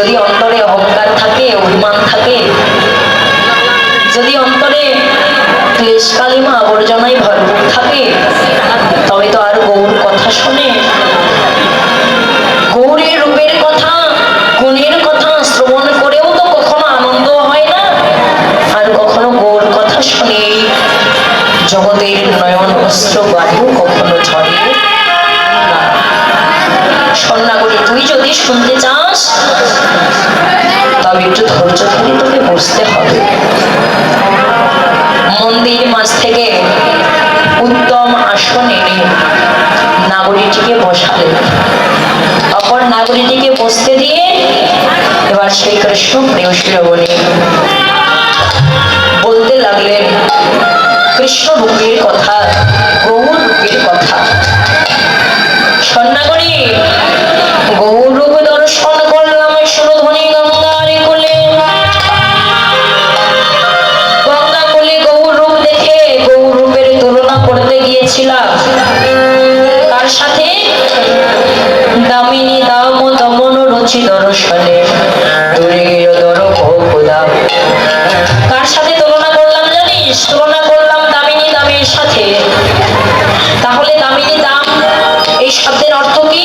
যদি অন্তরে অহংকার থাকে, অভিমান থাকে, যদি অন্তরে ক্লেশ কালিমা আবর্জনায় ভরপুর থাকে, তবে তো আর গৌর কথা শুনে, গৌরের রূপের কথা, গুণের কথা শ্রবণ করেও তো কখনো আনন্দ হয় না, আর কখনো গৌর কথা শুনে জগতের নয়ন অস্ত্র বায়ু কখনো ঝরে না। সন্ন্যাগরী, তুই যদি শুনতে চাস তবে একটু ধৈর্য ধরে তোকে বসতে হবে। মন্দির মাঝ থেকে উত্তম আসন এনে নাগরীটিকে বসালেন, অপর নাগরীটিকে বসতে দিয়ে এবার সেই কৃষ্ণ প্রেয়সী বলে বলতে লাগলেন কৃষ্ণ রূপের কথা, গৌর রূপের কথা। সন্ন্যাগরী, গৌর রূপ দর্শন করলাম সুরধ্বনি গঙ্গার কোলে, গঙ্গা কোলে গৌর রূপ দেখে গৌর রূপের তুলনা করতে গিয়েছিলাম কার সাথে? দামিনী দাম দমন রুচি দর্শনে দূরে গিয়ে দর খোদা। কার সাথে তুলনা করলাম জানিস? তুলনা করলাম দামিনী দামের সাথে। তাহলে দামিনী দাম এই শব্দের অর্থ কি?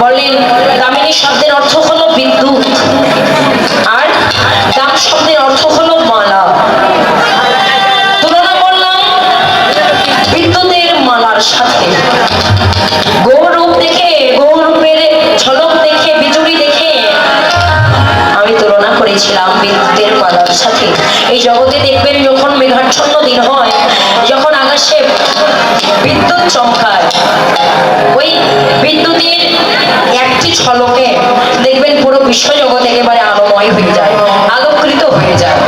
বলেন, দামিনী শব্দের অর্থ হলো বিদ্যুৎ, আর দাম শব্দের অর্থ হলো মালা। তুলনা করলাম বিদ্যুতের মালার সাথে। গৌর রূপ দেখে, গৌর রূপের ঝলক দেখে, বিজুড়ি দেখে আমি তুলনা করেছিলাম বিদ্যুতের মালার সাথে। এই জগতে দেখবেন যখন মেঘাচ্ছন্ন দিন হয়, যখন আকাশে বিদ্যুৎ চমকায়, ওই বিদ্যুতের একটি ঝলকে দেখবেন পুরো বিশ্ব জগৎ একেবারে আলোময় হয়ে যায়, আলোকৃত হয়ে যায়।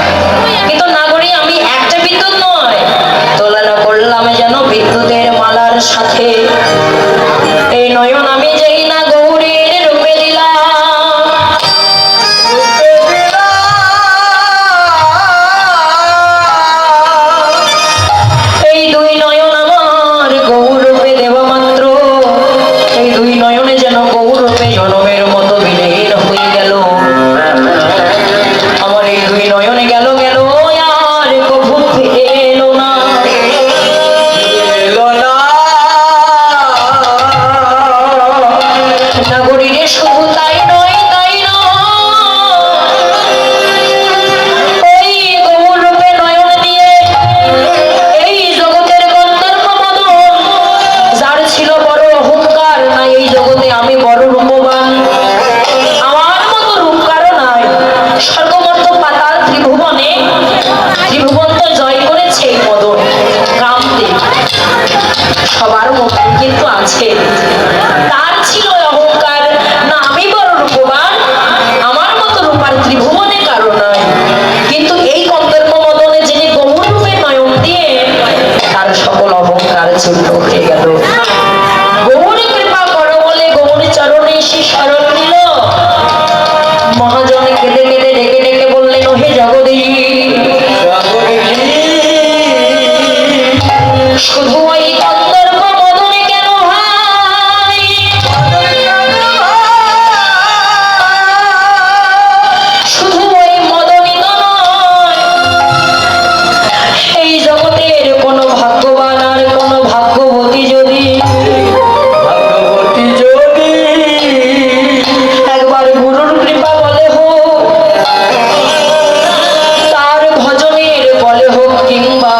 কিন্তু নাগরী, আমি একটা বিদ্যুৎ নয়, তুলনা করলাম যেন বিদ্যুতের মালার সাথে। এই নয়ন আমি যেই না গৌরের রূপে দিলাম, এই দুই নয়ন আমার গৌর রূপে দেওয়া মাত্র, এই দুই নয়নে যেন গৌর রূপে জনমের মতো বিলীন হয়ে গেল। আমার এই দুই নয়নে গেল গেল আর কভু ফিরে এলো না, এলো না। নাগরীরে শুধু তাই নয়, তাই নয়, ওই গৌর রূপে নয়ন দিয়ে এই জগতের গন্ধর্ব মদন যার ছিল বড় অহংকার, না এই জগতে আমি বড় রূপবান, আমার মতো রূপ কারো নাই। স্বর্গমর্ত পাতাল ত্রিভুবনে, ত্রিভুবন তো জয় করেছে এই মদন কামদেব, সবার মধ্যে কিন্তু আছে। তার ছিল অহংকার, না আমি বড় রূপবান, আমার মতো রূপার ত্রিভুবনে কারো নাই। কিন্তু এই গন্ধর্ব মদনে যিনি গৌর রূপে নয়ন দিয়ে, তার সকল অহংকার চূর্ণ হয়ে গেল। গৌর কৃপা করো বলে গৌর চরণে সে শরণ নিল। মহাজন কেঁদে কেঁদে ডেকে ডেকে বললেন, ওহে জগদীশ, শুধু ওই গন্ধর্ব মদনে কেন ভাই, শুধু ওই মদনই তো নয়, এই জগতের কোনো ভাগ্যবান আর কোনো ভাগ্যবতী যদি একবার গুরুর কৃপা বলে হোক, তার ভজনের বলে হোক, কিংবা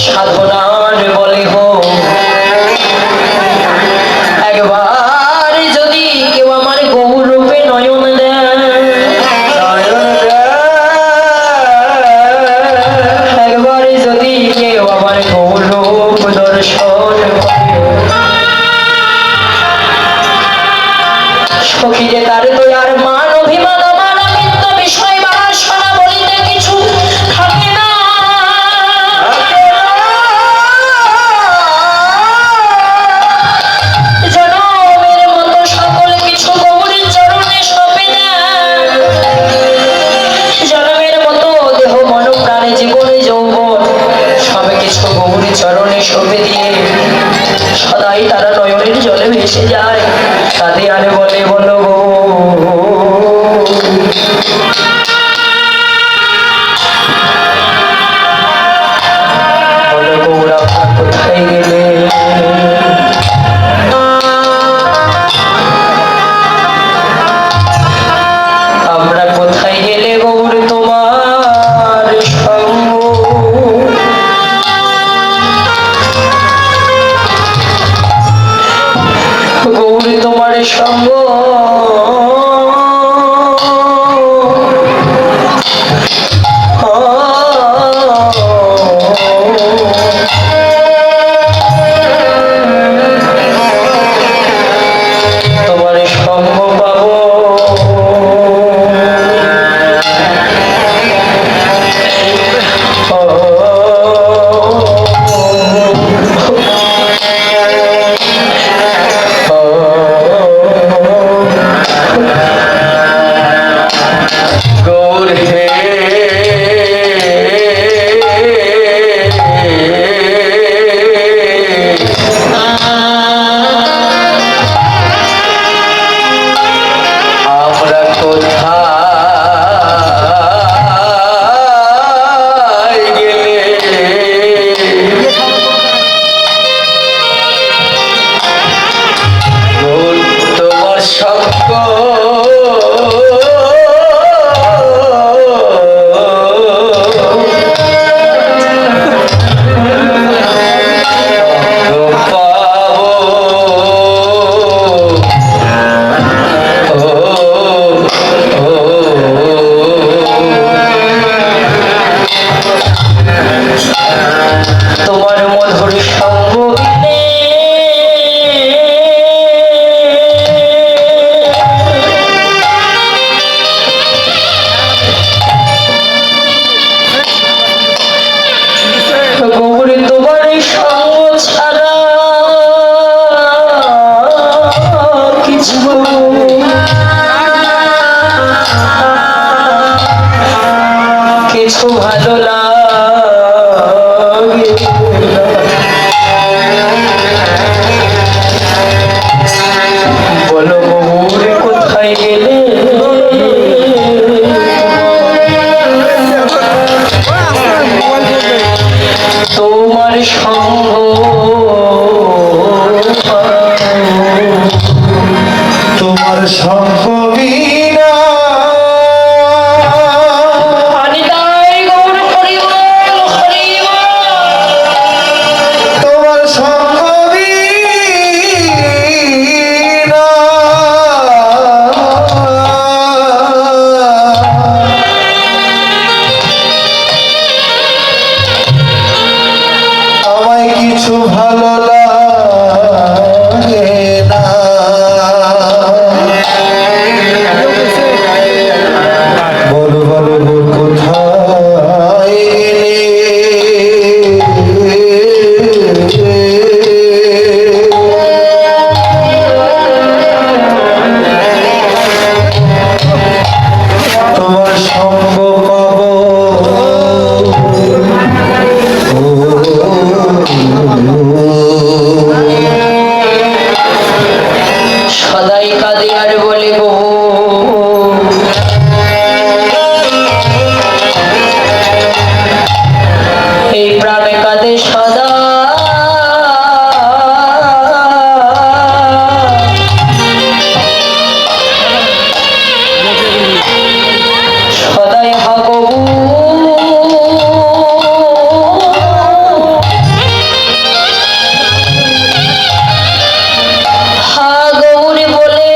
সাধনার বলে হোক, একবার যদি কেউ আমার গৌর রূপে নয়ন দেয়, একবার যদি কেউ আমার গৌর রূপ দর্শন, সখীরে তার তো আর মান অভিমান আমার অমিত্য বিষয় বাসনা বলিতে কিছু থাকে না। জনমের মতো সকল কিছু গৌরীর চরণে সঁপে দেয়, জনমের মতো দেহ মন প্রাণে জীবনে যৌবন সব কিছু গৌরীর চরণে সঁপে দিয়ে সদাই তারা নয়নের জলে ভেসে যায়। তাতে আর বলে বলো গো সঙ্গ তোমার সঙ্গ পাবো তোমার মধুর সঙ্গ গৌরী তোমার সঙ্গ ছাড়া কিছু কিছু ভালো লাগে বলো গৌরী কোথায় গেলে তোমার সঙ্গ তোমার সঙ্গ বিনা তোমার সঙ্গ বিনা আমায় কিছু ভালো লাগে না বলো বলো গো কোথায় তোমার সঙ্গ পাবো সদাই কাঁদে আর বলে গো এই প্রাণে কাঁদে সদা সদাই হাগবু হা গৌরী বলে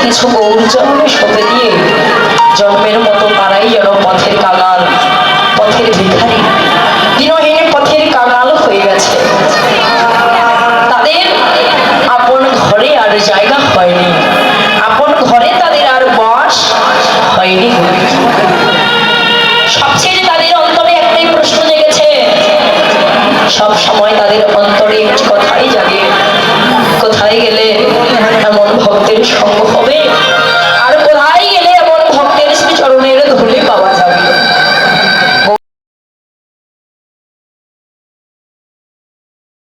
কিছু গৌর চরণে সঁপে দিয়ে জন্মের মতো তারাই যেন পথের কাঙাল, পথের ভিখারি, দিনহীন পথের কাঙাল হয়ে গেছে। তাদের আপন ঘরে আর জায়গা হয়নি, আপন ঘরে তাদের আর বাস হয়নি। সবচেয়ে তাদের অন্তরে একটাই প্রশ্ন জেগেছে, সব সময় তাদের অন্তরে একটি কথাই জাগে, কোথায় গেলে এমন ভক্তের সঙ্গ